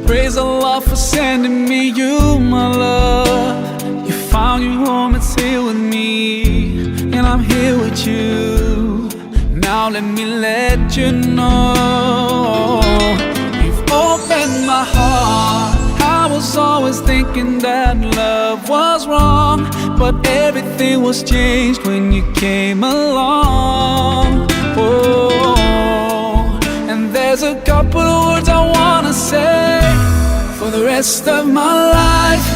Praise Allah for sending me you, my love. You found your home, it's here with me, and I'm here with you. Now let me let you know, you've opened my heart. I was always thinking that love was wrong, but everything was changed when you came along. Oh, and there's a couple of words I wanna say. For the rest of my life,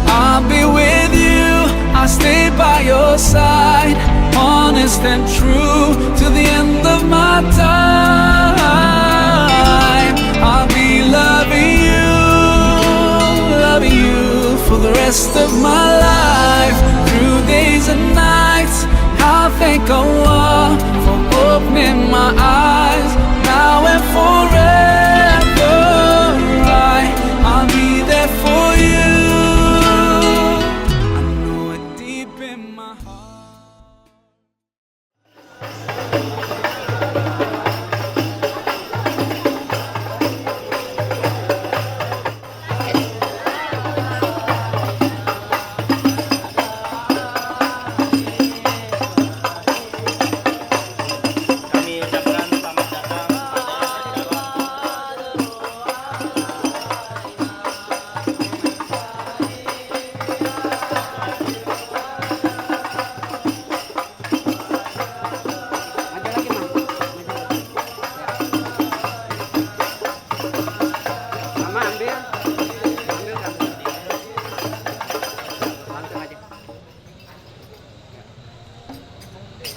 I'll be with you. I'll stay by your side, honest and true, to the end of my time. I'll be loving you for the rest of my life. Through days and nights, I'll thank Allah for opening my eyes. Now and forever, I'll be there for you. I know it deep in my heart.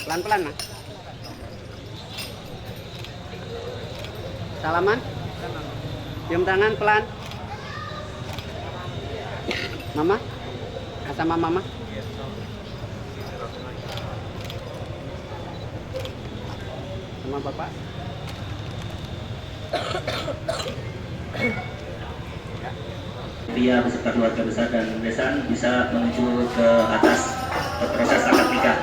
Pelan-pelan, Mas. Salaman. Cium tangan pelan. Mama. Sama mama. Sama bapak. Pria beserta keluarga besar dan besan bisa menuju ke atas proses akad nikah.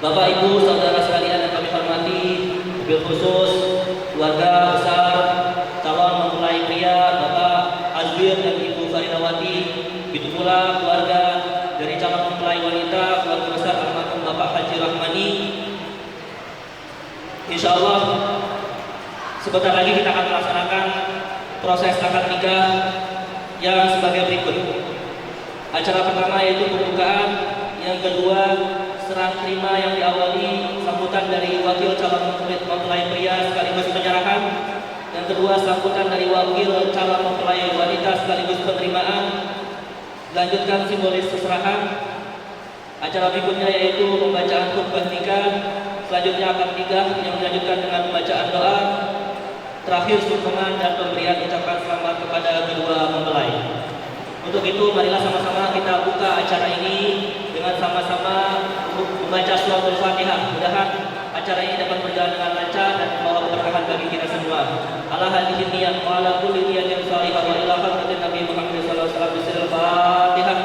Bapak, Ibu, saudara sekalian yang kami hormati, mobil khusus keluarga besar calon mempelai pria Bapak Azwir dan Ibu Faridawati, begitu pula keluarga dari calon mempelai wanita keluarga besar almarhum Bapak Haji Rahmani. Insya Allah sebentar lagi kita akan melaksanakan proses akad nikah yang sebagai berikut. Acara pertama yaitu pembukaan, yang kedua serah terima yang diawali sambutan dari wakil calon mempelai pria sekaligus penyerahan, yang kedua sambutan dari wakil calon mempelai wanita sekaligus penerimaan, dilanjutkan simbolis seserahan. Acara berikutnya yaitu pembacaan khutbah nikah, selanjutnya akad nikah yang dilanjutkan dengan pembacaan doa, terakhir sungkeman dan pemberian ucapan selamat kepada kedua mempelai. Untuk itu marilah sama-sama kita buka acara ini dengan sama-sama membaca suratul Fatihah. Mudah-mudahan acara ini dapat berjalan dengan lancar dan membawa keberkahan bagi kita semua. Ala hadhihi niyat wa ala kulli niyatin shalihah wa ila hadratin Nabi Muhammad sallallahu alaihi wasallam bismillahil Fatihah.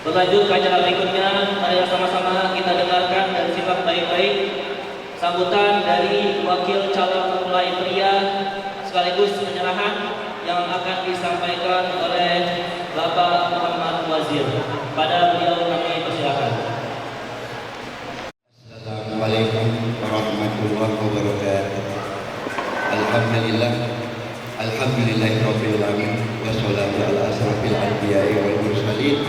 Berlanjut ke acara berikutnya, marilah sama-sama kita dengarkan dan simak baik-baik sambutan dari wakil calon mempelai pria sekaligus penyerahan yang akan disampaikan oleh Bapak Muhammad Wazir. Pada beliau kami persilakan. Assalamualaikum warahmatullahi wabarakatuh. Alhamdulillahirabbil alamin wassalatu ala asrofil anbiya'i wal mursalin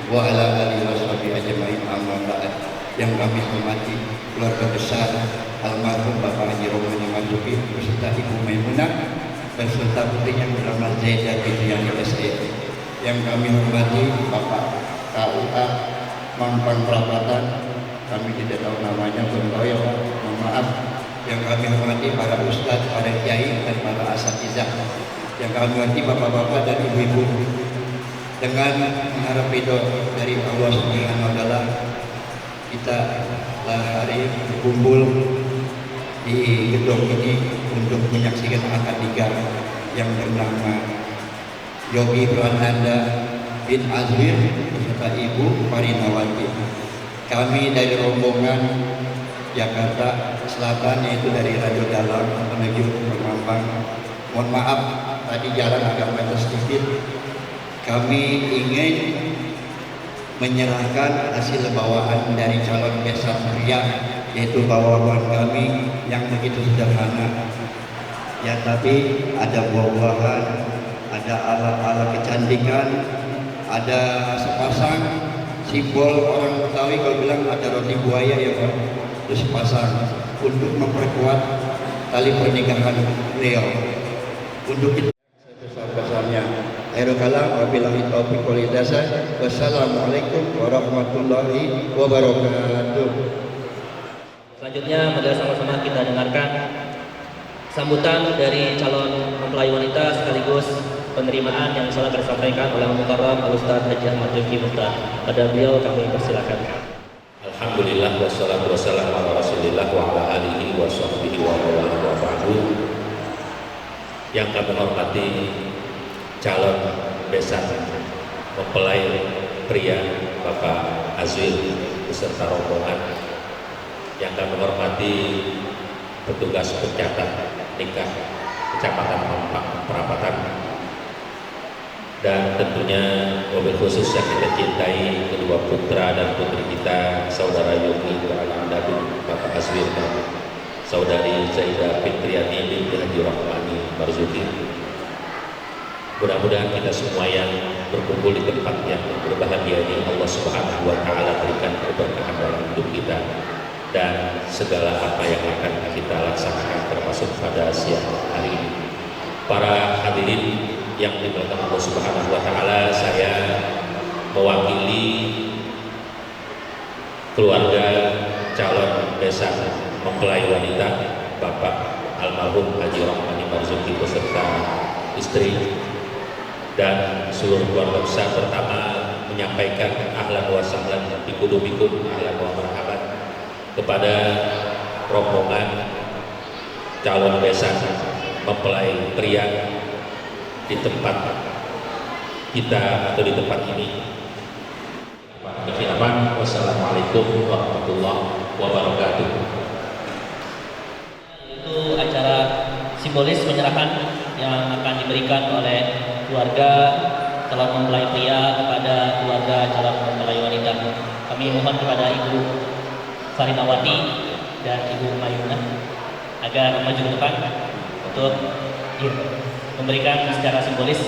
wa ala alihi washabihi ajmain, amma ba'd. Yang kami hormati keluarga besar almarhum Bapak Haji Romani Marzuki beserta Ibu Maimunah dan serta putrinya bernama Zaidah Fitriani SE. Yang kami hormati Bapak KUA Mampang Perapatan, kami tidak tahu namanya, belum tahu ya Pak, mohon maaf. Yang kami hormati para ustadz, para kiai dan para asatizah. Yang kami hormati bapak-bapak dan ibu-ibu, dengan mengharap ridho dari Allah Subhanahu wa taala, kita hari berkumpul di gedung ini untuk menyaksikan akad nikah yang bernama Yogi Prananda bin Azwir beserta Ibu Faridawati. Kami dari rombongan Jakarta Selatan, yaitu dari Radio Dalam menuju ke Mampang. Mohon maaf tadi jalan agak macet sedikit. Kami ingin menyerahkan hasil bawaan dari calon besan pria, yaitu bawaan kami yang begitu sederhana. Ya, tapi ada buah-buahan, ada alat-alat kecantikan, ada sepasang simbol orang Betawi kalau bilang ada roti buaya ya Pak, itu sepasang untuk memperkuat tali pernikahan beliau. Untuk itu sebesar-besarnya. Akhirul kalam wabillahi taufiq wal hidayah. Wassalamualaikum warahmatullahi wabarakatuh. Selanjutnya, mari sama-sama kita dengarkan sambutan dari calon mempelai wanita sekaligus penerimaan yang telah disampaikan oleh Mukarram Al-Ustaz Haji Ahmad Zulki Mukhtar. Pada beliau kami persilakan. Alhamdulillah wassalatu wassalamu ala Rasulillah wa ala alihi wa sahbihi wa wa ba'du. Yang kami hormati calon besan mempelai pria Bapak Azwil beserta rombongan, yang kami hormati petugas pencatat nikah Kecamatan Mampang Perapatan, dan tentunya mobil khusus yang kita cintai kedua putra dan putri kita, saudara Yogi Al-Andabi Bapak Azwir dan saudari Zaidah Fitriani binti Haji Rahmani Marzuki. Mudah-mudahan kita semua yang berkumpul di tempat yang berbahagia ini Allah Subhanahu wa Ta'ala berikan keberkahan dalam hidup kita dan segala apa yang akan kita laksanakan termasuk pada siang hari ini. Para hadirin yang dimuliakan Allah Subhanahu wa Ta'ala, saya mewakili keluarga calon besan mempelai wanita Bapak Almarhum Haji Rahmani Marzuki beserta istri dan seluruh keluarga besar. Pertama, menyampaikan ahlan wa sahlan bikum ahlan wa marhaban kepada rombongan calon besan mempelai pria di tempat kita atau di tempat ini. Wassalamualaikum warahmatullahi wabarakatuh. Itu acara simbolis penyerahan yang akan diberikan oleh keluarga calon mempelai pria kepada keluarga calon mempelai wanita. Kami mohon kepada Ibu Farinawati dan Ibu Mayuna agar maju ke depan untuk memberikan secara simbolis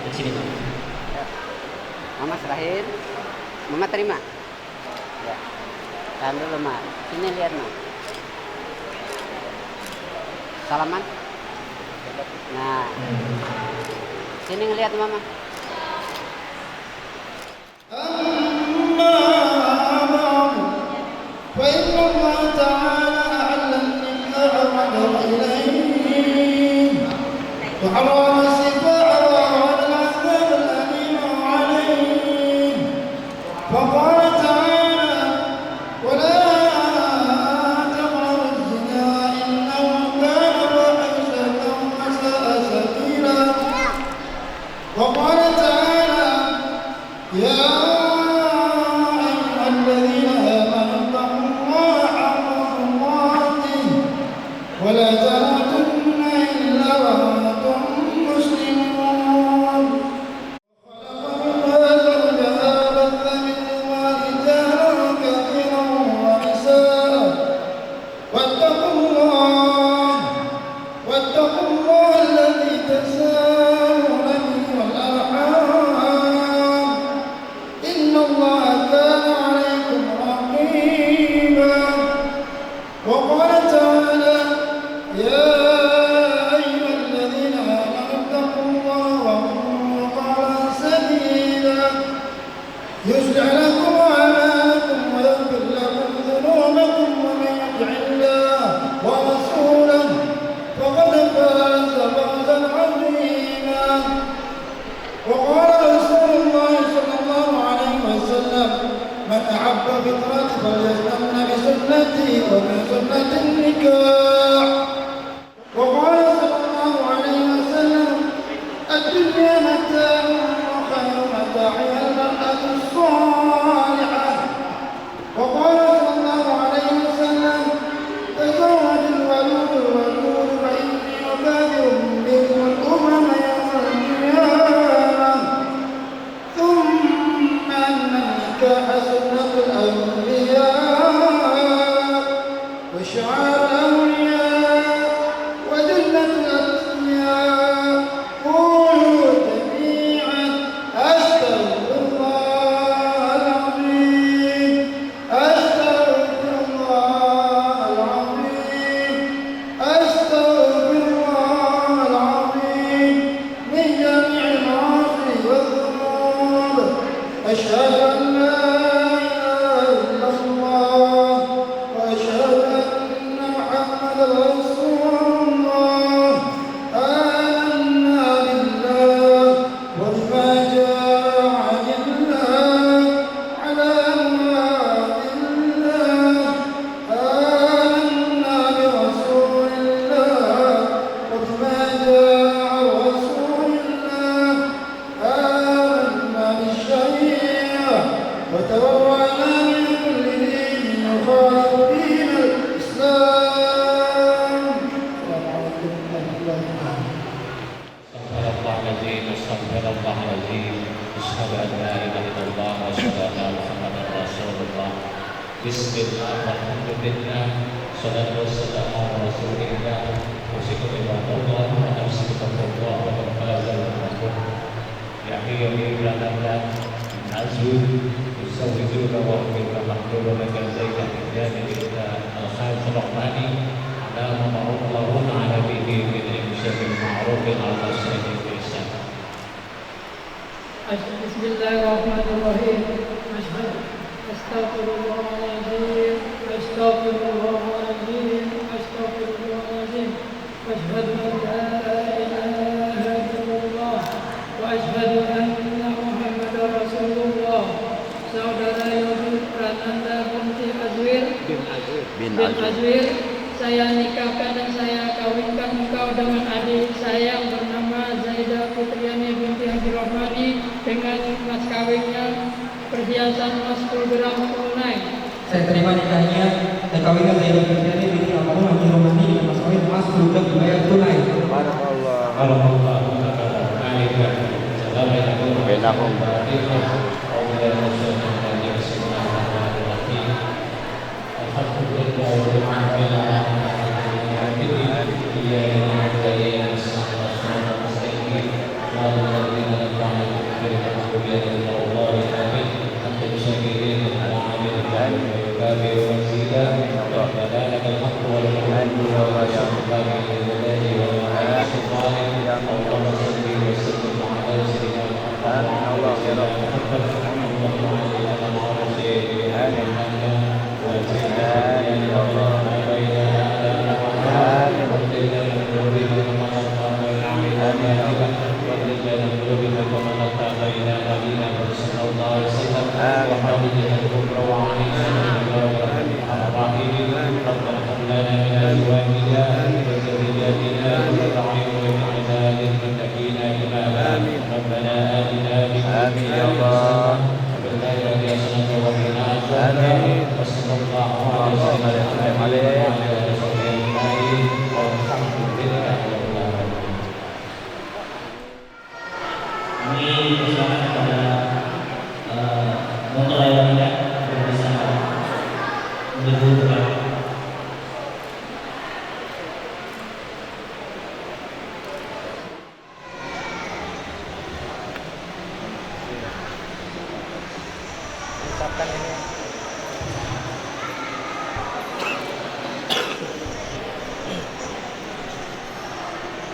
di sini. Mama serahin. Mama terima. Ya. Tahan dulu, Ma. Sini lihat, Ma. Salaman. Nah. Sini ngelihat, Mama. وحرم السفاح وأراد العذاب الأليم عليهم فقال تعالى ولا تقربوا الزنا إنه كان فاحشة وساء سبيلا وقال تعالى يا أيها الذين آمنوا اتقوا الله حق تقاته ولا تموتن إلا وأنتم مسلمون وخلق منها زوجها وبث منهما رجالا كثيرا ونساء واتقوا الله الذي تساءلون به والأرحام إن الله كان عليكم رقيبا وقال تعالى يا أيها الذين آمنوا اتقوا الله وقولوا قولا سديدا يصلح لكم أعمالكم ويغفر لكم ذنوبكم ومن يطع الله ورسوله فقد فاز فوزا عظيما وقال رسول الله صلى الله عليه وسلم من أحب فطرة فليستنى بسنتي ومن سنة النكاح وقال صلى الله عليه وسلم الدنيا متاع وخير متاعها المرأة الصالحة وقال صلى الله عليه وسلم تزوج الولود فإني أبادر بكم الأمم يوم القيامة ثم أن النكاح سنة الأنبياء وشعار الأولياء وجنة الأتقياء قولوا جميعا أستغفر الله العظيم أستغفر الله العظيم أستغفر الله العظيم من جميع المعاصي والذنوب أشهد أن لا Bismillah, alhamdulillah, salatu wassalamu ala rasulillah. Usikum ibadallah, wa nafsikum taqwallah, wa taqwallah, wa taqwallah. Ya akhi beranak azul, usawwijuka wa umirka mahduruna kazaita hidani ila al-khair al-rahmani ala ma'rufallahu ta'ala bihi min imsyakin ma'rufin ala sayyidil ihsan. Bismillahirrahmanirrahim. Astaghfirullahaladzim, astaghfirullahaladzim, astaghfirullahaladzim. Asyhadu an la ilaha illallah wa asyhadu anna Muhammadar Rasulullah. Saudara Yogi Prananda binti Azwir bin Azwir, saya nikahkan dan saya kawinkan engkau dengan adik saya yang bernama Zaidah Putriani binti Haji Rahmani dengan mas kawinnya perhiasan emas 10 gram tunai. Saya terima nikahnya dan kawinkan Zaidah Putriani binti almarhum Haji Rahmani dengan mas kawin emas 10 gram dibayar tunai.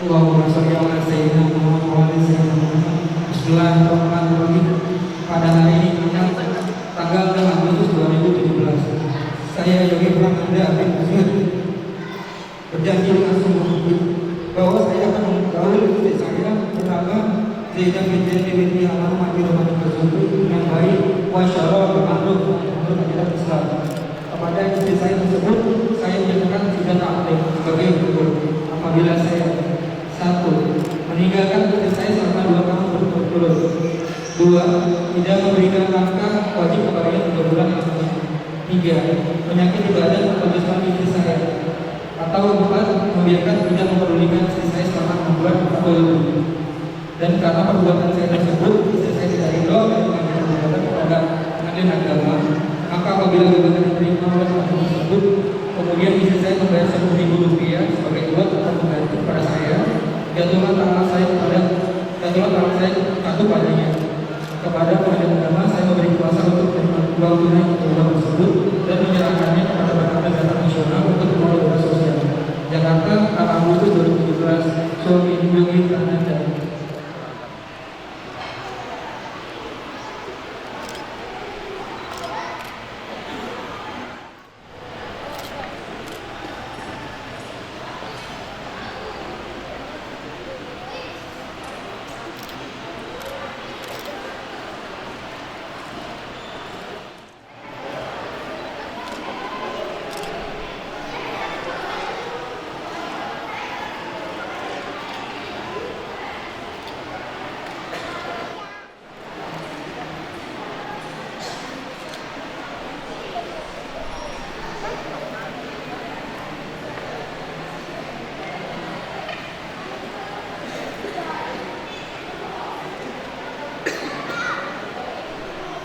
Allahumma sholli ala sayyidina Muhammad wa ala sayyidina Muhammad. Bismillahirrahmanirrahim. Pada hari ini tanggal 6 Agustus 2017, saya Yogi Prananda bin Azwir berjanji dengan sungguh bahwa saya akan menggauli istri saya bernama Zaidah binti almarhum Haji Rahmani tersebut dengan baik, wasyara bermakhluk menurut ajaran Islam. Kepada istri saya tersebut, saya menyatakan sudah taklim sebagai berikut. Apabila saya 1. Meninggalkan istri saya selama 2 tahun berturut-turut. 2. Tidak memberikan nafkah wajib kepadanya 3 bulan lamanya. 3. Menyakiti badan atau jasmani istri saya. Atau 4. Membiarkan tidak memperdulikan istri saya selama 6 bulan atau lebih. Dan karena perbuatan saya tersebut, istri saya tidak ridho dan mengajukan gugatan kepada pengadilan agama, maka apabila gugatan diterima oleh pengadilan tersebut, kemudian istri saya membayar Rp10.000 sebagai buat atau pengganti kepada saya, jatuhlah tangan saya satu padanya. Kepada pengadilan agama, saya memberi kuasa untuk menerima uang tunai untuk uang tersebut dan menyerahkannya kepada Badan Data Nasional untuk pengelolaan sosial. Jakarta, 6 Agustus 2017, suami Yogi Prananda.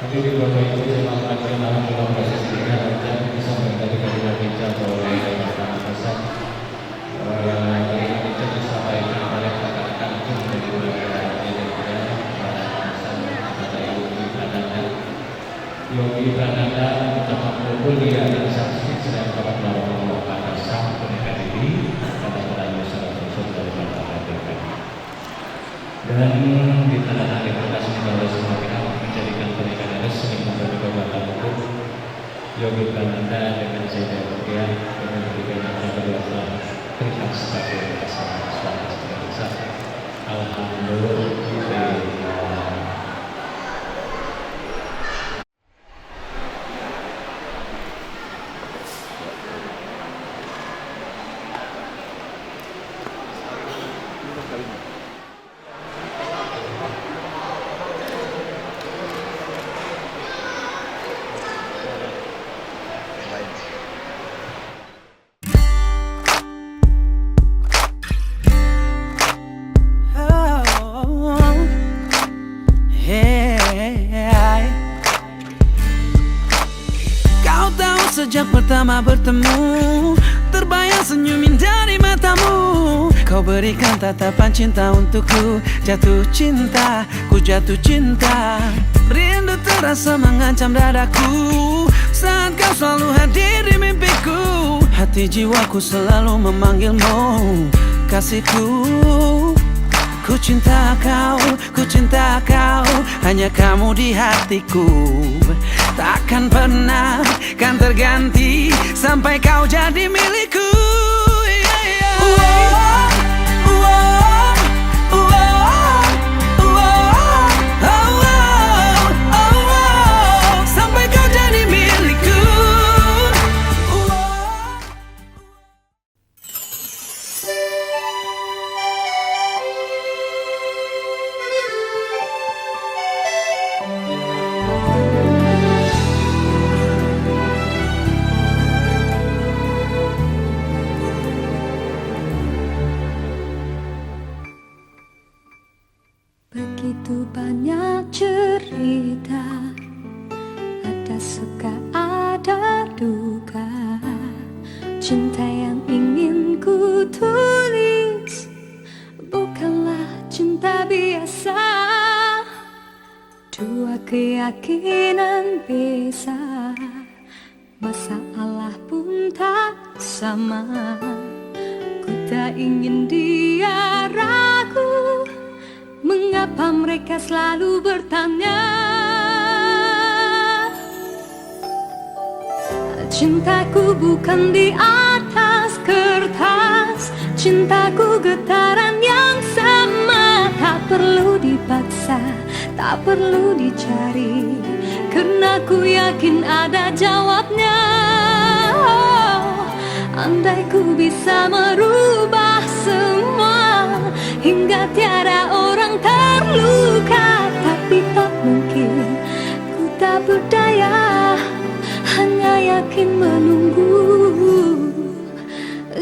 Hadirin Bapak Ibu, terima kasih dalam proses Anda mengucapkan mulia dan saksi sedang dapat melakukan pada sang pernikahan ini pada pada Yesus Rasul dari Tuhan. Dan ditandatangani berkas oleh semua pihak menjadikan pernikahan resmi menjadi kekuatan hukum. Yogikan Anda dengan saya berkaya dengan memberikan yang kedua telah terikat sebagai pasangan suami istri. Alhamdulillah. Sejak pertama bertemu, terbayang senyumin dari matamu. Kau berikan tatapan cinta untukku. Jatuh cinta, ku jatuh cinta. Rindu terasa mengancam dadaku saat kau selalu hadir di mimpiku. Hati jiwaku selalu memanggilmu, kasihku. Ku cinta kau, hanya kamu di hatiku. Takkan pernah kan terganti sampai kau jadi milikku. Sampai kau jadi milikku. Begitu banyak cerita, ada suka ada duka. Cinta yang ingin ku tulis bukanlah cinta biasa. Dua keyakinan beza, masalah pun tak sama. Ku tak ingin dia ragu, mengapa mereka selalu bertanya. Cintaku bukan di atas kertas, cintaku getaran yang sama. Tak perlu dipaksa, tak perlu dicari, karena ku yakin ada jawabnya. Andai ku bisa merubah semua hingga tiada orang terluka, tapi tak mungkin, ku tak berdaya, hanya yakin menunggu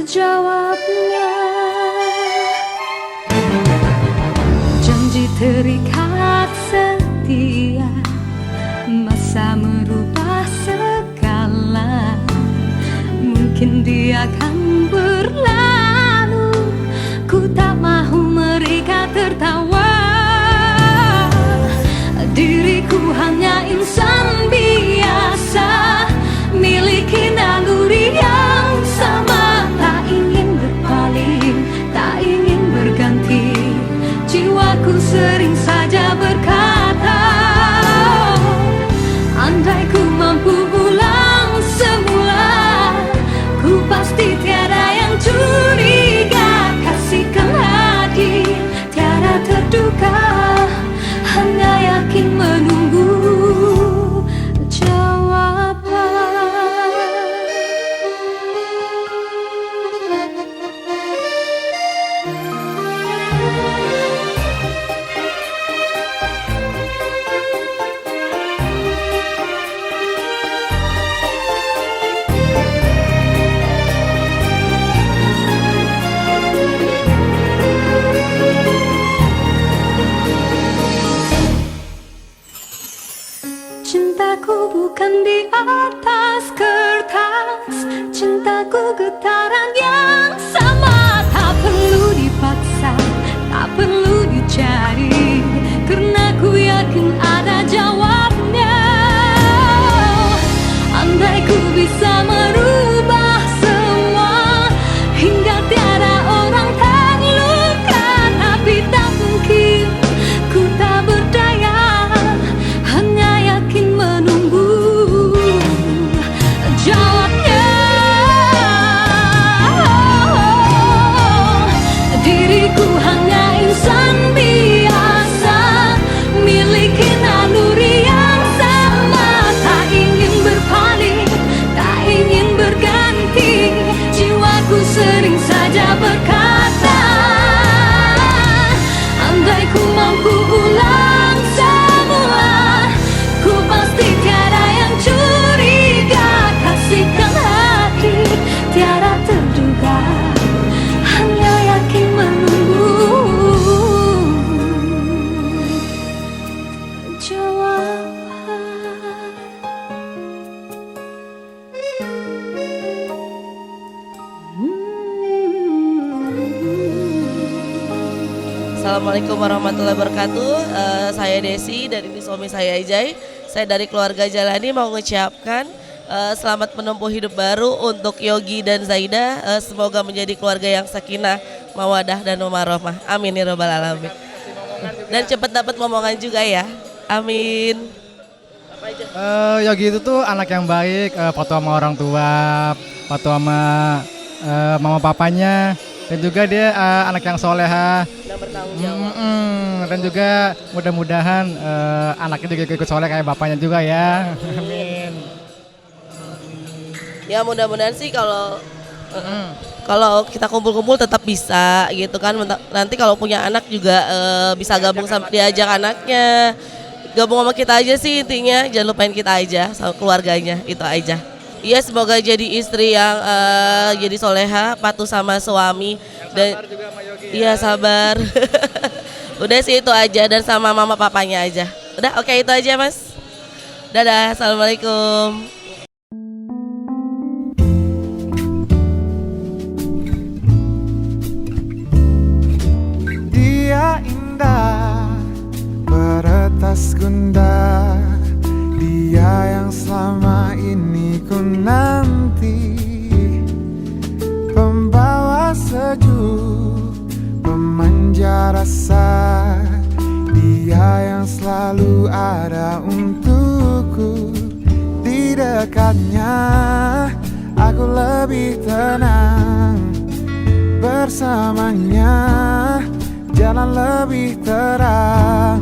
jawabnya. Janji terikat setia, masa merubah segala. Mungkin dia akan berlalu, ku tak mahu mereka tertawa. Diriku hanya insan biasa, miliki naluri yang sama. Tak ingin berpaling, tak ingin berganti, jiwaku sering saja berkata, andai ku mampu ulang semula, ku pasti tiada yang curiga. Kasihkan hati, tiada terduga, hanya yakin menunggu jawaban. Cintaku bukan di atas kertas, cintaku getaran yang sama. Tak perlu dipaksa, tak perlu dicari, karena ku yakin ada jawabnya. Assalamualaikum warahmatullahi wabarakatuh. Saya Desi dan ini suami saya Ijai. Saya dari keluarga Jalani mau mengucapkan selamat menempuh hidup baru untuk Yogi dan Zaida. Semoga menjadi keluarga yang sakinah, mawadah dan warohmah. Amin ya robbal alamin. Dan cepat dapat momongan juga ya. Amin. Yogi itu tuh anak yang baik, patuh sama orang tua, patuh sama mama papanya, dan juga dia anak yang soleha. Dan bertanggung jawab. Dan juga mudah-mudahan anaknya juga ikut soleh kayak bapaknya juga ya. Amin. Ya mudah-mudahan sih kalau kita kumpul-kumpul tetap bisa gitu kan. Nanti kalau punya anak juga bisa gabung sama diajak anaknya. Gabung sama kita aja sih intinya, jangan lupain kita aja sama keluarganya, itu aja. Iya semoga jadi istri yang jadi soleha, patuh sama suami dan sabar juga sama Yogi. Iya sabar. Udah sih itu aja dan sama mama papanya aja. Udah oke itu aja Mas. Dadah, assalamualaikum. Dia indah, beretas gunda, dia yang selama ini ku nanti, pembawa sejuk, pemanja rasa, dia yang selalu ada untukku. Di dekatnya aku lebih tenang, bersamanya jalan lebih terang.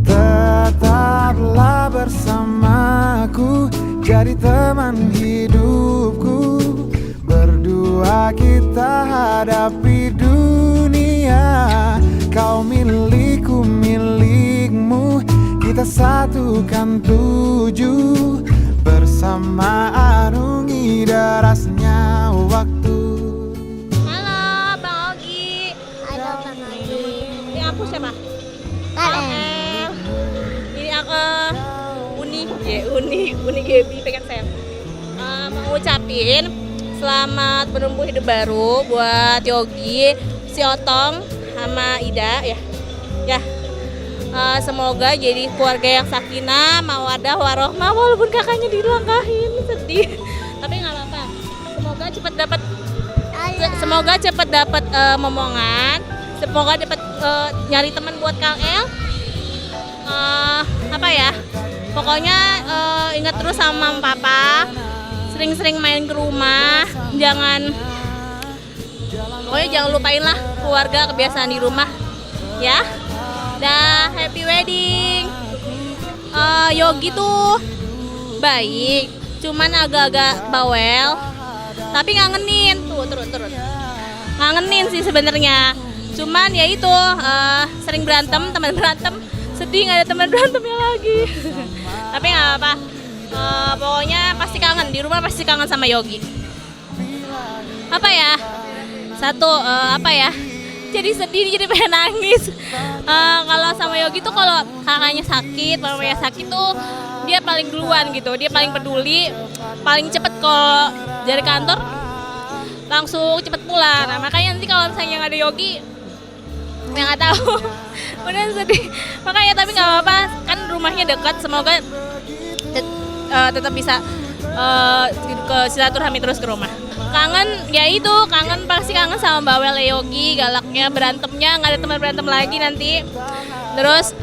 Tetaplah bersamaku, jadi teman hidupku. Berdua kita hadapi dunia, kau milikku milikmu, kita satukan tuju. Bersama arungi derasnya waktu. Halo Bang Ogi. Halo Bang Ogi. Ini aku siapa? Kalian. Ini aku Uni Gebi pegang saya. Mau ucapin selamat menempuh hidup baru buat Yogi, si Otong, sama Ida ya. Ya. Semoga jadi keluarga yang sakinah, mawadah, warohmah, walaupun kakaknya dilangkahin, sedih. Tapi nggak apa-apa. Semoga cepat dapat momongan. Semoga dapat nyari teman buat KL. Pokoknya ingat terus sama mama papa. Sering-sering main ke rumah. Pokoknya jangan lupain lah keluarga, kebiasaan di rumah. Ya. Dah, happy wedding. Yogi tuh baik, cuman agak-agak bawel, tapi ngangenin tuh terus. Ngangenin sih sebenarnya. Cuman ya itu sering berantem, teman berantem, sedih nggak ada teman berantemnya lagi. Tapi nggak apa. Pokoknya pasti kangen di rumah, pasti kangen sama Yogi. Jadi sedih, jadi pengen nangis. Kalau sama Yogi tuh kalau kakaknya sakit, mamanya sakit tuh dia paling duluan gitu, dia paling peduli, paling cepet kalau dari kantor langsung cepet pulang. Nah makanya nanti kalau misalnya nggak ada Yogi, ya nggak tahu, udah sedih. Makanya tapi nggak apa-apa, kan rumahnya dekat, semoga tetap bisa ke silaturahmi terus ke rumah. Kangen, ya itu pasti kangen sama bawel Yogi, galaknya, berantemnya, nggak ada teman berantem lagi nanti. Terus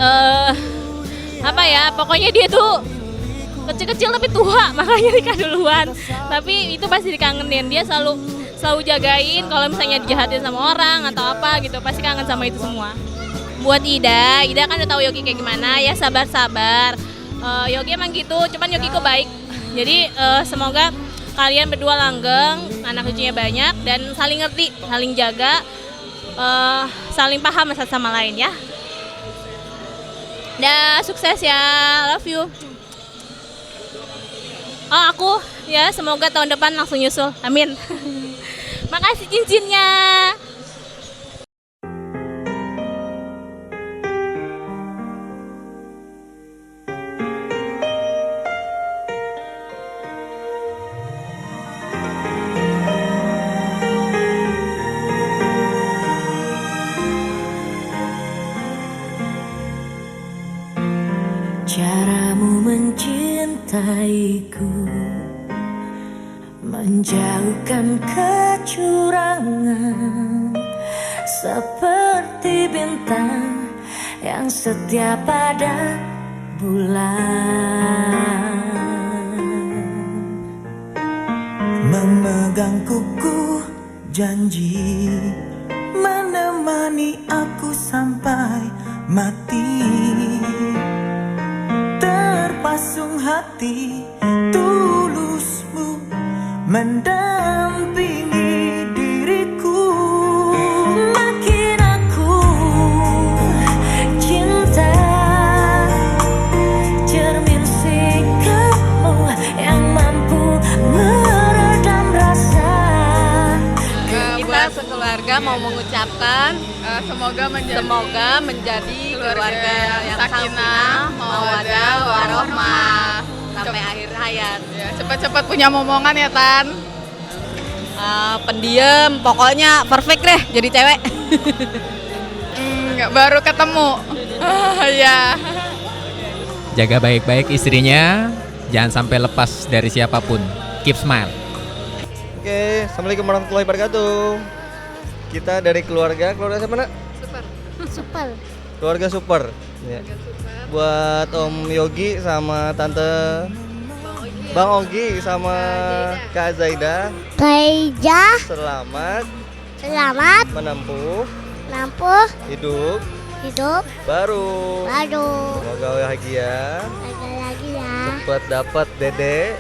pokoknya dia tuh kecil-kecil tapi tua, makanya nikah duluan. Tapi itu pasti dikangenin, dia selalu jagain kalau misalnya dijahatin sama orang atau apa gitu, pasti kangen sama itu semua. Buat Ida kan udah tahu Yogi kayak gimana, ya sabar-sabar. Yogi emang gitu, cuman Yogi kok baik. Jadi semoga kalian berdua langgeng, anak cucunya banyak, dan saling ngerti, saling jaga, saling paham satu sama lain ya. Dah, sukses ya, love you. Aku ya semoga tahun depan langsung nyusul, amin. Makasih cincinnya. Caramu mencintaiku, menjauhkan kecurangan, seperti bintang yang setia pada bulan. Memegang kuku janji, menemani aku sampai mati. Terpasung hati tulusmu mendampingi diriku. Makin aku cinta, cermin sikapmu yang mampu meredam rasa. Kita sekeluarga mau mengucapkan semoga menjadi keluarga yang sakinah, mawaddah, warohmah sampai akhir hayat. Ya, cepat-cepat punya momongan ya Tan. Pendiam, pokoknya perfect deh jadi cewek. Baru ketemu. Ya. Jaga baik-baik istrinya, jangan sampai lepas dari siapapun. Keep smile. Oke, assalamualaikum warahmatullahi wabarakatuh. Kita dari keluarga siapa nak? Super. Keluarga super. Ya. Buat Om Yogi sama Tante Bang Ogi sama Kak Zaida. Selamat menempuh hidup baru. Semoga bahagia. Cepat dapat dede.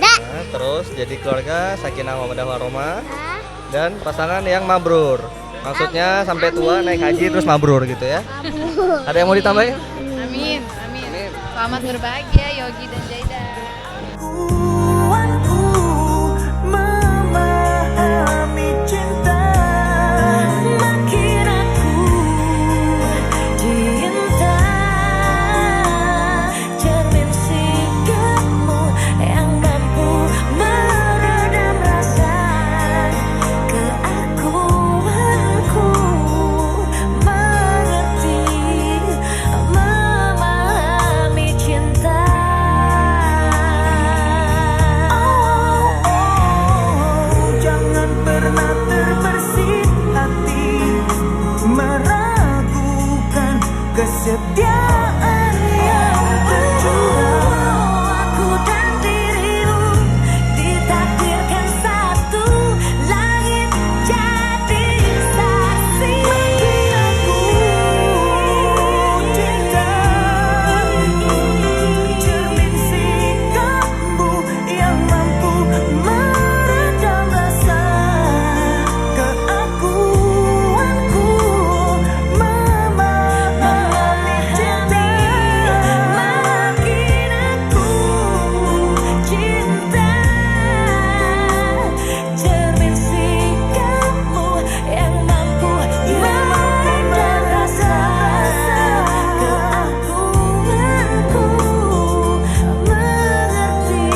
Nah, terus jadi keluarga sakinah mawaddah warohmah dan pasangan yang mabrur. Maksudnya sampai tua naik haji terus mabrur gitu ya. Ada yang mau ditambahin? Amin. Selamat berbahagia Yogi dan Zaida. Memahami cinta, makin aku cinta, cermin sikapmu yang mampu meredam rasa. Keakuanku mengerti, memahami cinta. Jangan pernah terbersih hati, meragukan kesetiaan yang tercurah. Aku dan dirimu ditakdirkan satu langit jadi saksi. Makin aku cinta, cermin sikapmu yang mampu meredam rasa. Keakuanku memahami cinta, makin aku cinta, cermin sikapmu yang mampu meredam rasa. Keakuanku mengerti,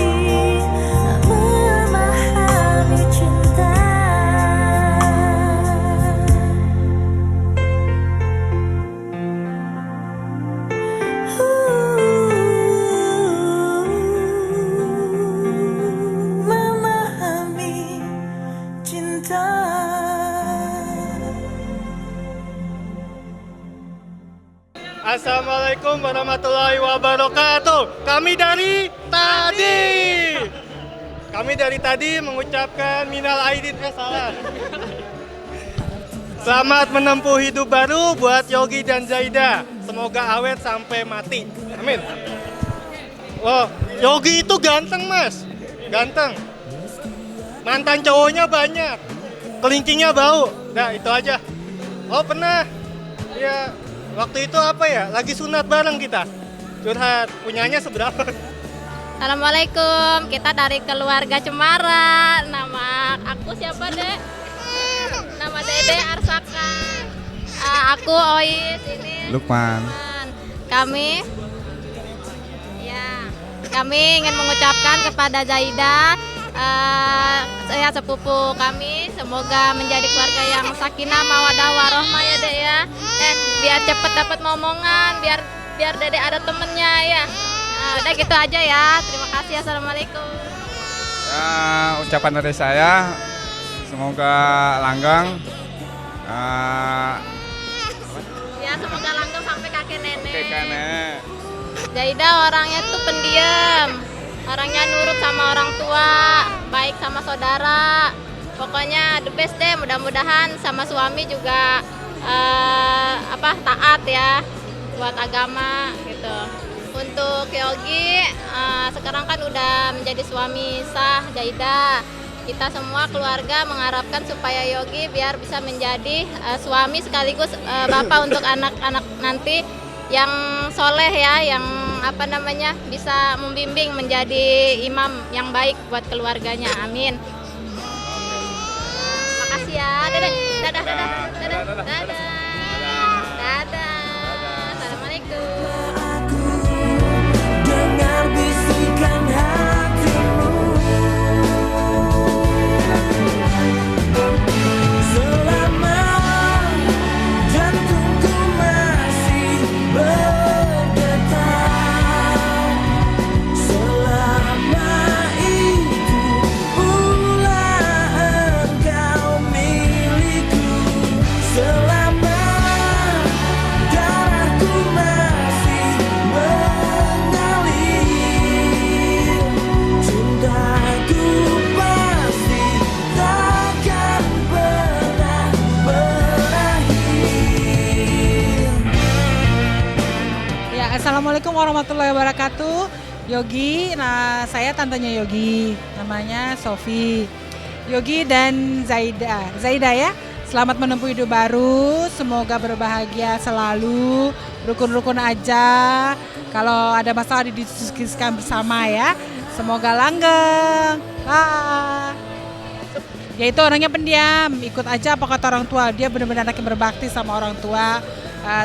memahami cinta. Memahami cinta. Assalamualaikum warahmatullahi wabarakatuh. Kami dari tadi mengucapkan minal aidin salah. Selamat menempuh hidup baru buat Yogi dan Zaida. Semoga awet sampai mati. Amin. Wah, Yogi itu ganteng mas, ganteng. Mantan cowoknya banyak, kelincingnya bau. Nah itu aja. Oh pernah, ya waktu itu apa ya? Lagi sunat bareng kita. Curhat, punyanya seberapa? Assalamualaikum, kita dari keluarga Cemara. Nama aku siapa dek? Nama Dede Arsaka. Aku Ois, ini Lukman. Kami ingin mengucapkan kepada Zaida, saya sepupu kami, semoga menjadi keluarga yang sakinah mawaddah warohmah ya dek ya. Biar cepat dapat momongan, biar biar Dede ada temennya ya. Nah, udah gitu aja ya. Terima kasih. Assalamualaikum. Ya, ucapan dari saya semoga langgeng. Ya, semoga langgeng sampai kakek nenek. Kakek nenek. Zaida orangnya tuh pendiam, orangnya nurut sama orang tua, baik sama saudara. Pokoknya the best deh. Mudah-mudahan sama suami juga taat ya buat agama gitu. Untuk Yogi sekarang kan udah menjadi suami sah Zaida. Kita semua keluarga mengharapkan supaya Yogi biar bisa menjadi suami sekaligus bapak untuk anak-anak nanti yang soleh ya, yang bisa membimbing menjadi imam yang baik buat keluarganya. Amin. Makasih ya. Dadah. Assalamualaikum. Dengar bisikan hatimu, selama jantungku masih bergetar, selama itu pula engkau milikku, selama darahku masih mengalir, cintaku pasti takkan pernah berakhir. Ya, assalamualaikum warahmatullahi wabarakatuh. Yogi, nah saya tantenya Yogi, namanya Sofi. Yogi dan Zaida ya. Selamat menempuh hidup baru, semoga berbahagia selalu, rukun-rukun aja. Kalau ada masalah didiskusikan bersama ya. Semoga langgeng. Dia itu orangnya pendiam, ikut aja apa kata orang tua. Dia benar-benar anak yang berbakti sama orang tua,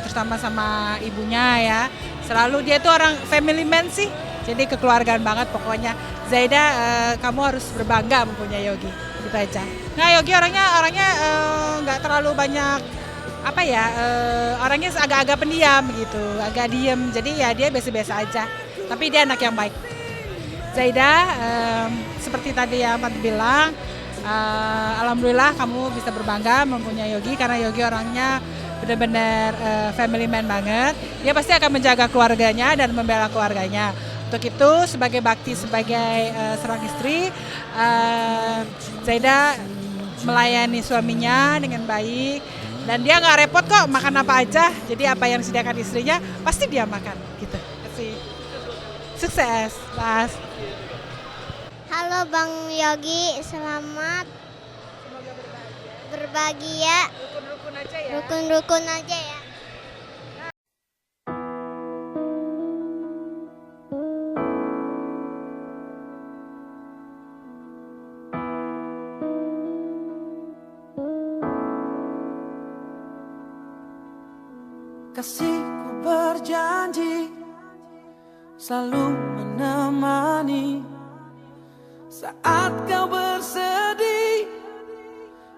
terutama sama ibunya ya. Selalu dia itu orang family man sih, jadi kekeluargaan banget pokoknya. Zaida, kamu harus berbangga mempunyai Yogi, gitu aja. Nah, Yogi orangnya nggak terlalu banyak orangnya agak-agak pendiam gitu, agak diem. Jadi ya dia biasa-biasa aja, tapi dia anak yang baik. Zaida, seperti tadi yang Tante bilang, alhamdulillah kamu bisa berbangga mempunyai Yogi karena Yogi orangnya benar-benar family man banget. Dia pasti akan menjaga keluarganya dan membela keluarganya. Untuk itu sebagai bakti, sebagai seorang istri, Zaida melayani suaminya dengan baik dan dia nggak repot kok makan apa aja. Jadi apa yang disediakan istrinya pasti dia makan gitu. Kasih. Sukses, Mas. Halo Bang Yogi, selamat berbahagia. Rukun-rukun aja ya. Rukun-rukun aja ya. Kasihku berjanji selalu menemani saat kau bersedih,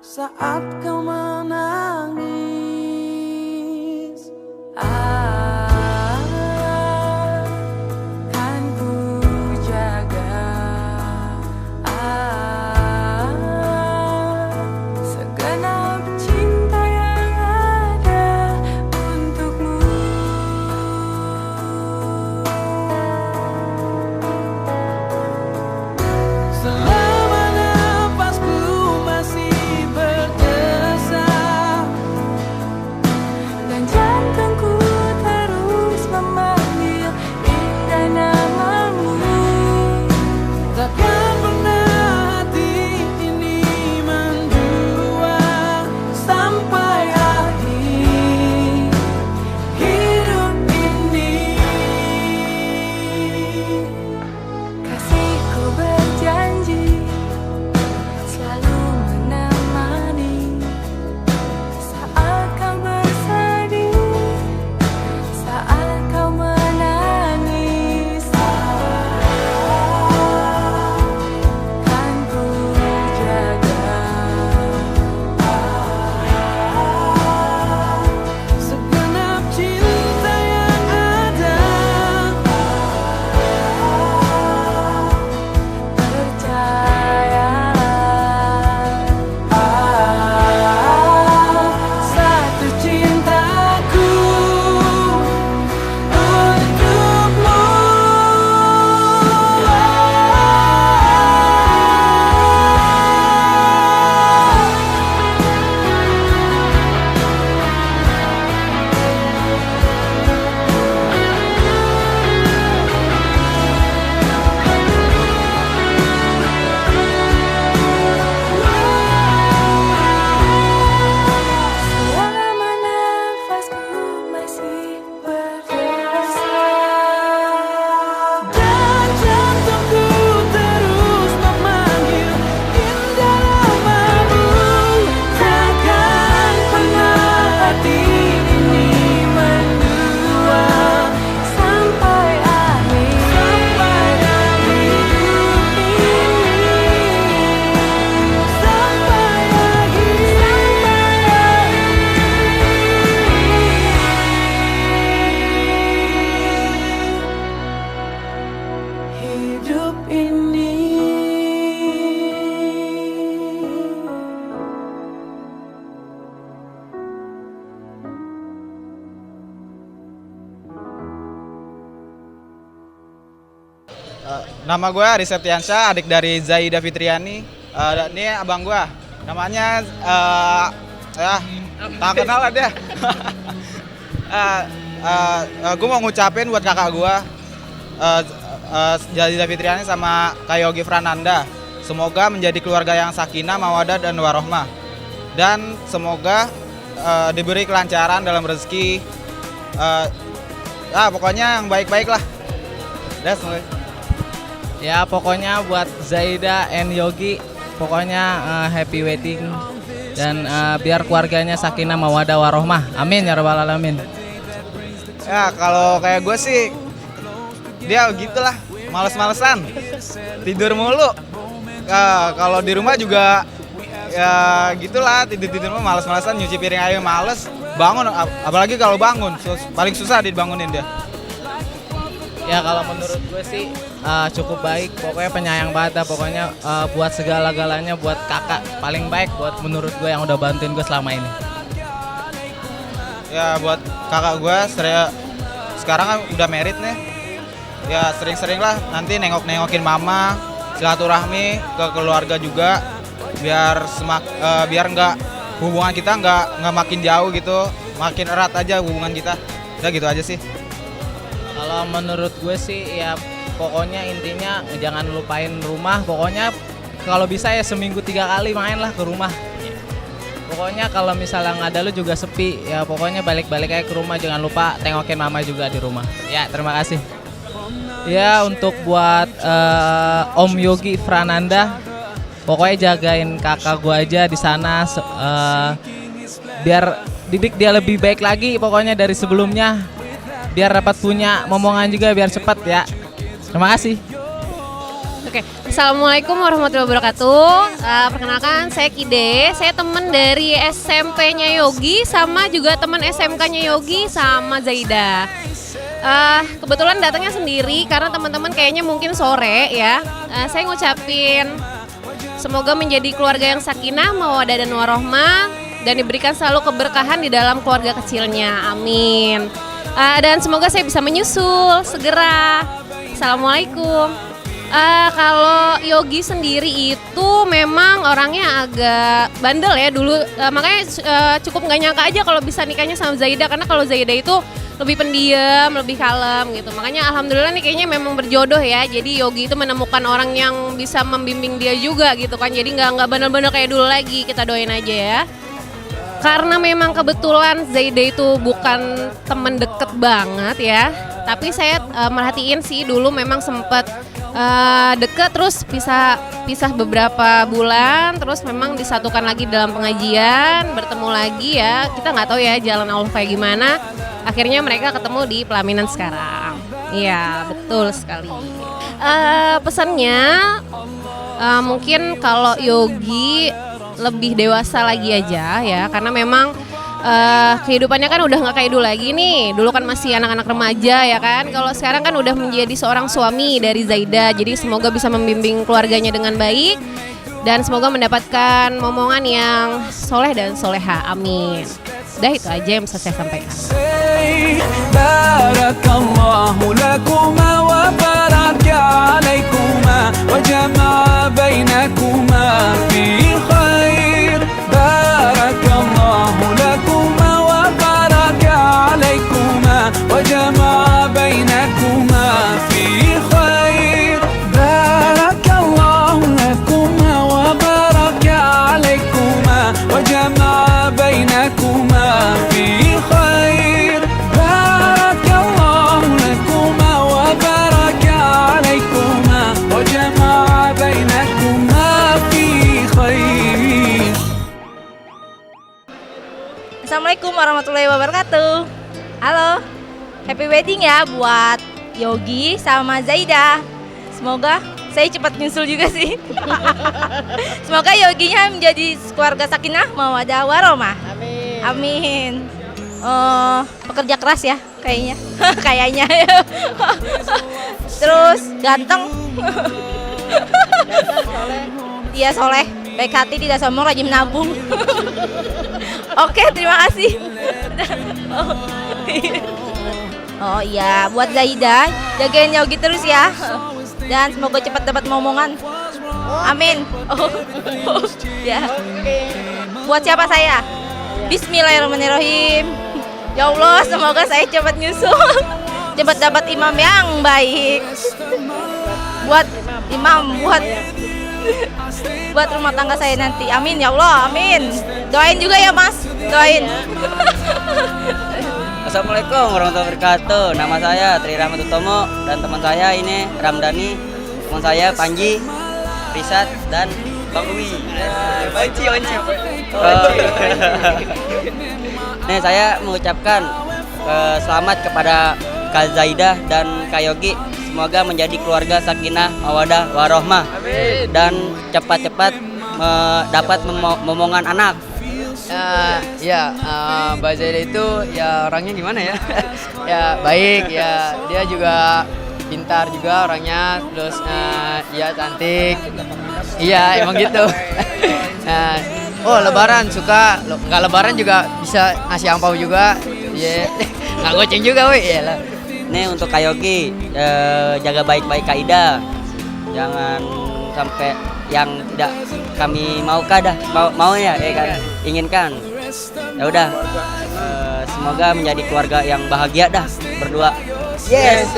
saat kau menangis. Akan ku jaga segenap cinta yang ada untukmu. Selama nafasku masih berdesak, Nama gue Aris Septiansyah, adik dari Zaida Fitriani. Ini abang gue, namanya tak kenal lah dia. Gue mau ngucapin buat kakak gue, Zaida Fitriani sama Kak Yogi Frananda. Semoga menjadi keluarga yang sakinah, mawadah, dan warohmah. Dan semoga diberi kelancaran dalam rezeki. Pokoknya yang baik-baik lah. Ya pokoknya buat Zaida and Yogi, pokoknya happy wedding dan biar keluarganya sakinah mawadah warohmah. Amin ya rabbal alamin. Ya kalau kayak gue sih dia gitulah, males-malesan, tidur mulu. Kalau di rumah juga ya gitulah, tidur mulu, males-malesan, nyuci piring aja males, bangun apalagi kalau bangun paling susah dibangunin dia. Ya kalau menurut gue sih cukup baik, pokoknya penyayang banget, pokoknya buat segala-galanya buat kakak paling baik buat menurut gue yang udah bantuin gue selama ini. Ya buat kakak gue sekarang kan udah married nih, ya sering-sering lah nanti nengok-nengokin mama, silaturahmi ke keluarga juga, biar nggak hubungan kita nggak makin jauh gitu, makin erat aja hubungan kita. Udah gitu aja sih. Kalau menurut gue sih ya pokoknya intinya jangan lupain rumah, pokoknya kalau bisa ya seminggu 3 kali main lah ke rumah. Pokoknya kalau misalnya nggak ada lu juga sepi, ya pokoknya balik-balik aja ke rumah, jangan lupa tengokin mama juga di rumah. Ya terima kasih. Ya untuk buat Om Yogi Frananda, pokoknya jagain kakak gue aja di sana, biar didik dia lebih baik lagi pokoknya dari sebelumnya. Biar dapat punya momongan juga biar cepat ya. Terima kasih. Oke, Assalamualaikum warahmatullahi wabarakatuh. Perkenalkan saya Kide, saya teman dari SMP-nya Yogi sama juga teman SMK-nya Yogi sama Zaida. Kebetulan datangnya sendiri karena teman-teman kayaknya mungkin sore ya. Saya ngucapin semoga menjadi keluarga yang sakinah, mawadah dan warohmah dan diberikan selalu keberkahan di dalam keluarga kecilnya. Amin. Dan semoga saya bisa menyusul segera. Assalamualaikum. Kalau Yogi sendiri itu memang orangnya agak bandel ya dulu, makanya cukup nggak nyangka aja kalau bisa nikahnya sama Zaida, karena kalau Zaida itu lebih pendiam, lebih kalem gitu. Makanya alhamdulillah nih kayaknya memang berjodoh ya. Jadi Yogi itu menemukan orang yang bisa membimbing dia juga gitu kan. Jadi nggak bandel-bandel kayak dulu lagi. Kita doain aja ya. Karena memang kebetulan Zaida itu bukan teman deket banget ya, tapi saya merhatiin sih dulu memang sempat deket, terus pisah beberapa bulan, terus memang disatukan lagi dalam pengajian, bertemu lagi ya. Kita nggak tahu ya jalan Allah kayak gimana. Akhirnya mereka ketemu di pelaminan sekarang. Iya betul sekali. Pesannya mungkin kalau Yogi lebih dewasa lagi aja ya, karena memang kehidupannya kan udah nggak kayak dulu lagi nih. Dulu kan masih anak-anak remaja ya kan, kalau sekarang kan udah menjadi seorang suami dari Zaida. Jadi semoga bisa membimbing keluarganya dengan baik dan semoga mendapatkan momongan yang soleh dan soleha. Amin. Udah itu aja yang bisa saya sampaikan. Barakallahu lakuma wa baraka alaikuma wa jama'a bainakuma fi khair. Barakallahu lakuma wa baraka alaikuma wa jama'a bainakuma fi khair. Barakallahu lakuma wa baraka alaikuma wa jama'a bainakuma fi khair. Barakallahu lakuma wa baraka alaikuma wa jama'a bainakuma fi khair. Assalamualaikum warahmatullahi wabarakatuh. Halo, happy wedding ya buat Yogi sama Zaida. Semoga saya cepat nyusul juga sih. Semoga Yoginya menjadi keluarga sakinah mawaddah warohmah. Amin. Amin. Pekerja keras ya kayaknya. Kayaknya. Terus ganteng. Iya soleh, baik hati, tidak sombong, rajin menabung. Oke, terima kasih. Oh iya, buat Zaida, jagain Yogi terus ya. dan semoga cepat dapat momongan. Amin. Ya. Buat siapa saya? Bismillahirrahmanirrahim. Ya Allah, semoga saya cepat nyusul, cepat dapat imam yang baik. Buat imam, buat rumah tangga saya nanti. Amin ya Allah, amin. Doain juga ya Mas, doain. Assalamualaikum warahmatullahi wabarakatuh. Nama saya Tri Rahmat Utomo dan teman saya ini Ramdhani, teman saya Panji, Risat dan Bang Umi. Onci. Nih saya mengucapkan selamat kepada Kak Zaidah dan Kak Yogi. Semoga menjadi keluarga sakinah, mawadah, warohmah dan cepat-cepat dapat momongan anak. Mbak Zaidah itu ya orangnya gimana ya? Ya baik ya, dia juga pintar juga orangnya, terus ya cantik. Iya emang gitu. Lebaran suka, nggak lebaran juga bisa ngasih angpau juga. Ya nggak goceng juga, weh. Iyalah. Nih untuk Kak Yogi, jaga baik-baik Kak Ida, jangan sampai yang tidak kami mau ya kan inginkan. Ya udah, semoga menjadi keluarga yang bahagia dah berdua. Yes.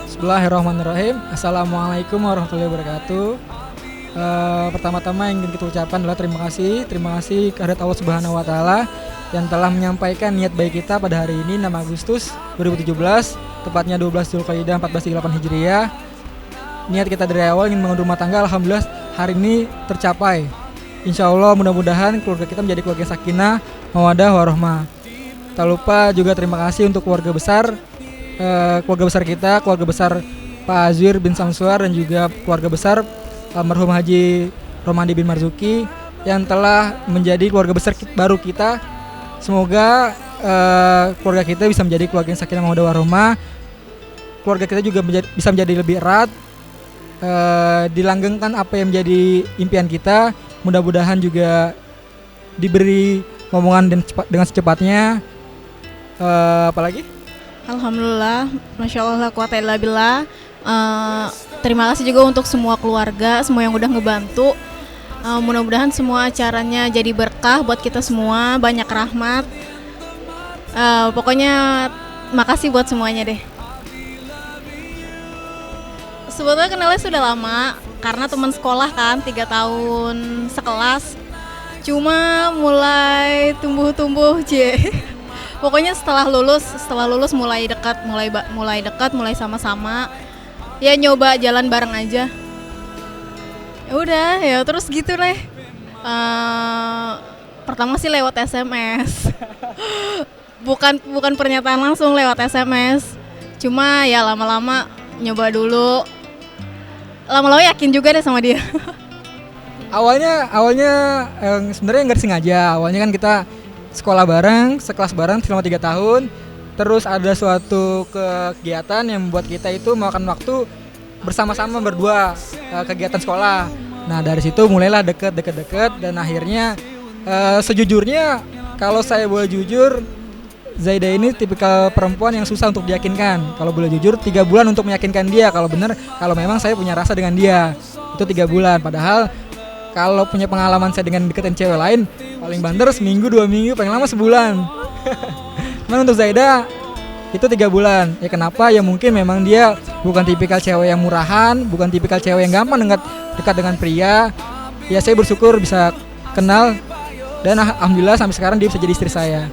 Bismillahirrahmanirrahim. Assalamualaikum warahmatullahi wabarakatuh. Pertama-tama yang ingin kita ucapkan adalah terima kasih kehadirat Allah Subhanahu wa taala yang telah menyampaikan niat baik kita pada hari ini 6 Agustus 2017, tepatnya 12 Zulqaidah 1438 Hijriah. Niat kita dari awal ingin membangun rumah tangga, alhamdulillah hari ini tercapai. Insya Allah mudah-mudahan keluarga kita menjadi keluarga sakinah, mawadah, warohmah. Tak lupa juga terima kasih untuk keluarga besar kita, keluarga besar Pak Azwir bin Samsuar dan juga keluarga besar almarhum Haji Romandi bin Marzuki yang telah menjadi keluarga besar baru kita. Semoga keluarga kita bisa menjadi keluarga yang sakinah, mawaddah, warohmah. Keluarga kita juga bisa menjadi lebih erat, dilanggengkan apa yang menjadi impian kita. Mudah-mudahan juga diberi momongan dengan secepatnya. Apalagi? Alhamdulillah, Masya Allah, la quwata illa billah. Terima kasih juga untuk semua keluarga, semua yang udah ngebantu. Mudah-mudahan semua acaranya jadi berkah buat kita semua, banyak rahmat. Pokoknya makasih buat semuanya deh. Sebetulnya kenalnya sudah lama, karena teman sekolah kan, 3 tahun sekelas. Cuma mulai tumbuh-tumbuh, pokoknya setelah lulus mulai dekat, mulai sama-sama. Ya nyoba jalan bareng aja. Ya udah, ya terus gitu deh. Pertama sih lewat SMS. bukan pernyataan langsung, lewat SMS. Cuma ya lama-lama nyoba dulu. Lama-lama yakin juga deh sama dia. Awalnya sebenarnya nggak disengaja. Awalnya kan kita sekolah bareng, sekelas bareng selama 3 tahun. Terus ada suatu kegiatan yang membuat kita itu makan waktu bersama-sama berdua, kegiatan sekolah. Nah dari situ mulailah deket dan akhirnya sejujurnya kalau saya boleh jujur, Zaidah ini tipikal perempuan yang susah untuk diyakinkan. Kalau boleh jujur 3 bulan untuk meyakinkan dia kalau memang saya punya rasa dengan dia. Itu 3 bulan. Padahal kalau punya pengalaman saya dengan deketin cewek lain, paling banter seminggu, 2 minggu, paling lama sebulan. Cuman untuk Zaidah itu 3 bulan. Ya kenapa? Ya mungkin memang dia bukan tipikal cewek yang murahan, bukan tipikal cewek yang gampang dekat dengan pria. Ya saya bersyukur bisa kenal dan alhamdulillah sampai sekarang dia bisa jadi istri saya.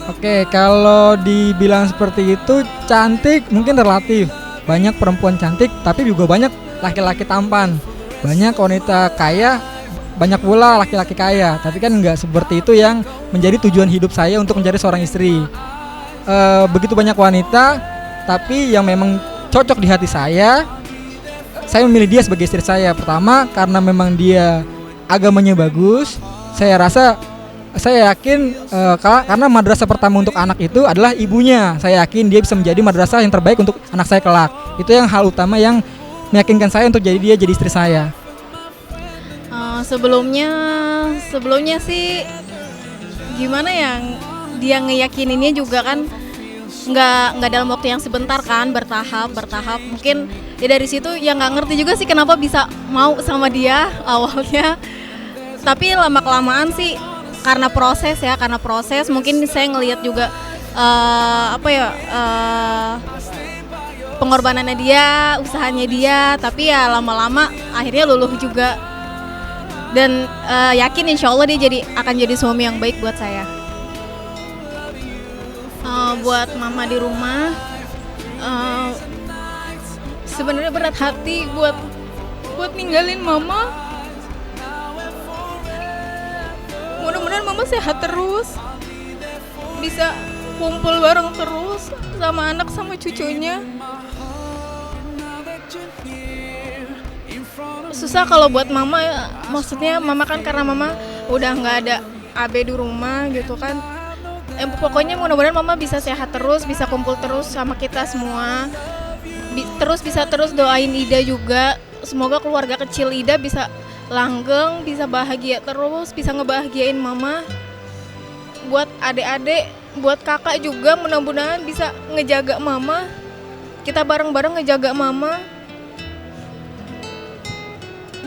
Oke, kalau dibilang seperti itu cantik mungkin relatif. Banyak perempuan cantik tapi juga banyak laki-laki tampan. Banyak wanita kaya, banyak pula laki-laki kaya. Tapi kan nggak seperti itu yang menjadi tujuan hidup saya untuk mencari seorang istri. Begitu banyak wanita, tapi yang memang cocok di hati saya memilih dia sebagai istri saya. Pertama, karena memang dia agamanya bagus. Saya yakin karena madrasah pertama untuk anak itu adalah ibunya. Saya yakin dia bisa menjadi madrasah yang terbaik untuk anak saya kelak. Itu yang hal utama yang meyakinkan saya untuk jadi istri saya. Sebelumnya sih gimana ya, dia ngeyakininnya juga kan nggak dalam waktu yang sebentar kan, bertahap. Mungkin ya dari situ ya nggak ngerti juga sih kenapa bisa mau sama dia awalnya. Tapi lama-kelamaan sih karena proses mungkin saya ngelihat juga pengorbanannya dia, usahanya dia, tapi ya lama-lama akhirnya luluh juga. Dan yakin insya Allah dia akan jadi suami yang baik buat saya. Buat mama di rumah, sebenarnya berat hati buat ninggalin mama. Mudah-mudahan mama sehat terus, bisa kumpul bareng terus sama anak sama cucunya. Susah kalau buat mama ya, maksudnya mama kan karena mama udah nggak ada AB di rumah gitu kan. Pokoknya mudah-mudahan mama bisa sehat terus, bisa kumpul terus sama kita semua. Bisa terus doain Ida juga. Semoga keluarga kecil Ida bisa langgeng, bisa bahagia terus, bisa ngebahagiain mama. Buat adik-adik, buat kakak juga mudah-mudahan bisa ngejaga mama. Kita bareng-bareng ngejaga mama.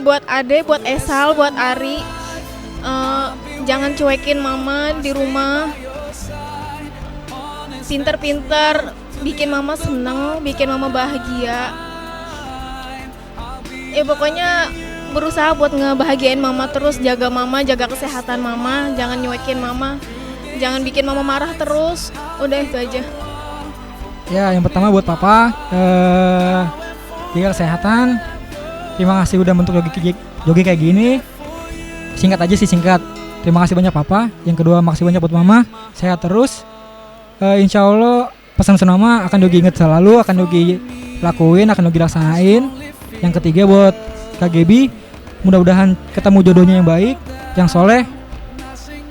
Buat Ade, buat Esal, buat Ari, jangan cuekin mama di rumah. Pinter-pinter bikin mama seneng, bikin mama bahagia. Pokoknya berusaha buat ngebahagiain mama terus, jaga mama, jaga kesehatan mama, jangan nyuekin mama, jangan bikin mama marah terus. Udah itu aja. Ya, yang pertama buat papa, jaga kesehatan. Terima kasih udah bentuk Yogi kayak gini. Singkat aja sih, singkat. Terima kasih banyak papa. Yang kedua, makasih banyak buat mama. Sehat terus. Insya Allah pesan-pesan mama akan Yogi inget selalu, akan Yogi lakuin, akan Yogi laksanain. Yang ketiga buat Kak Gebi, mudah-mudahan ketemu jodohnya yang baik, yang soleh,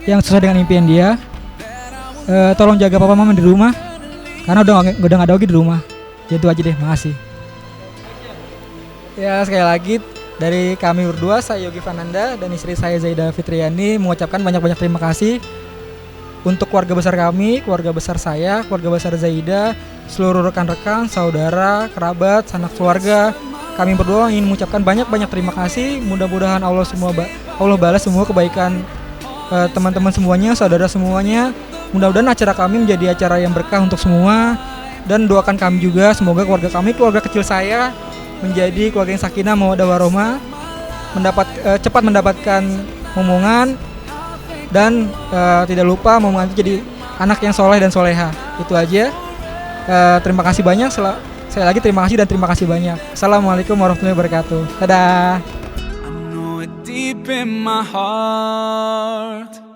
yang sesuai dengan impian dia. Tolong jaga papa mama di rumah, karena udah gak ada Yogi di rumah. Jadi itu aja deh, makasih. Ya, sekali lagi dari kami berdua, saya Yogi Fananda dan istri saya Zaida Fitriani mengucapkan banyak-banyak terima kasih untuk keluarga besar kami, keluarga besar saya, keluarga besar Zaida, seluruh rekan-rekan, saudara, kerabat, sanak keluarga. Kami berdua ingin mengucapkan banyak-banyak terima kasih. Mudah-mudahan Allah balas semua kebaikan teman-teman semuanya, saudara semuanya. Mudah-mudahan acara kami menjadi acara yang berkah untuk semua. Dan doakan kami juga semoga keluarga kami, keluarga kecil saya, menjadi keluarga yang sakinah mawaddah warahmah, cepat mendapatkan momongan, dan tidak lupa momongan itu jadi anak yang soleh dan soleha. Itu aja. Terima kasih banyak. Sekali lagi terima kasih dan terima kasih banyak. Assalamualaikum warahmatullahi wabarakatuh. Dadah. I know it deep in my heart.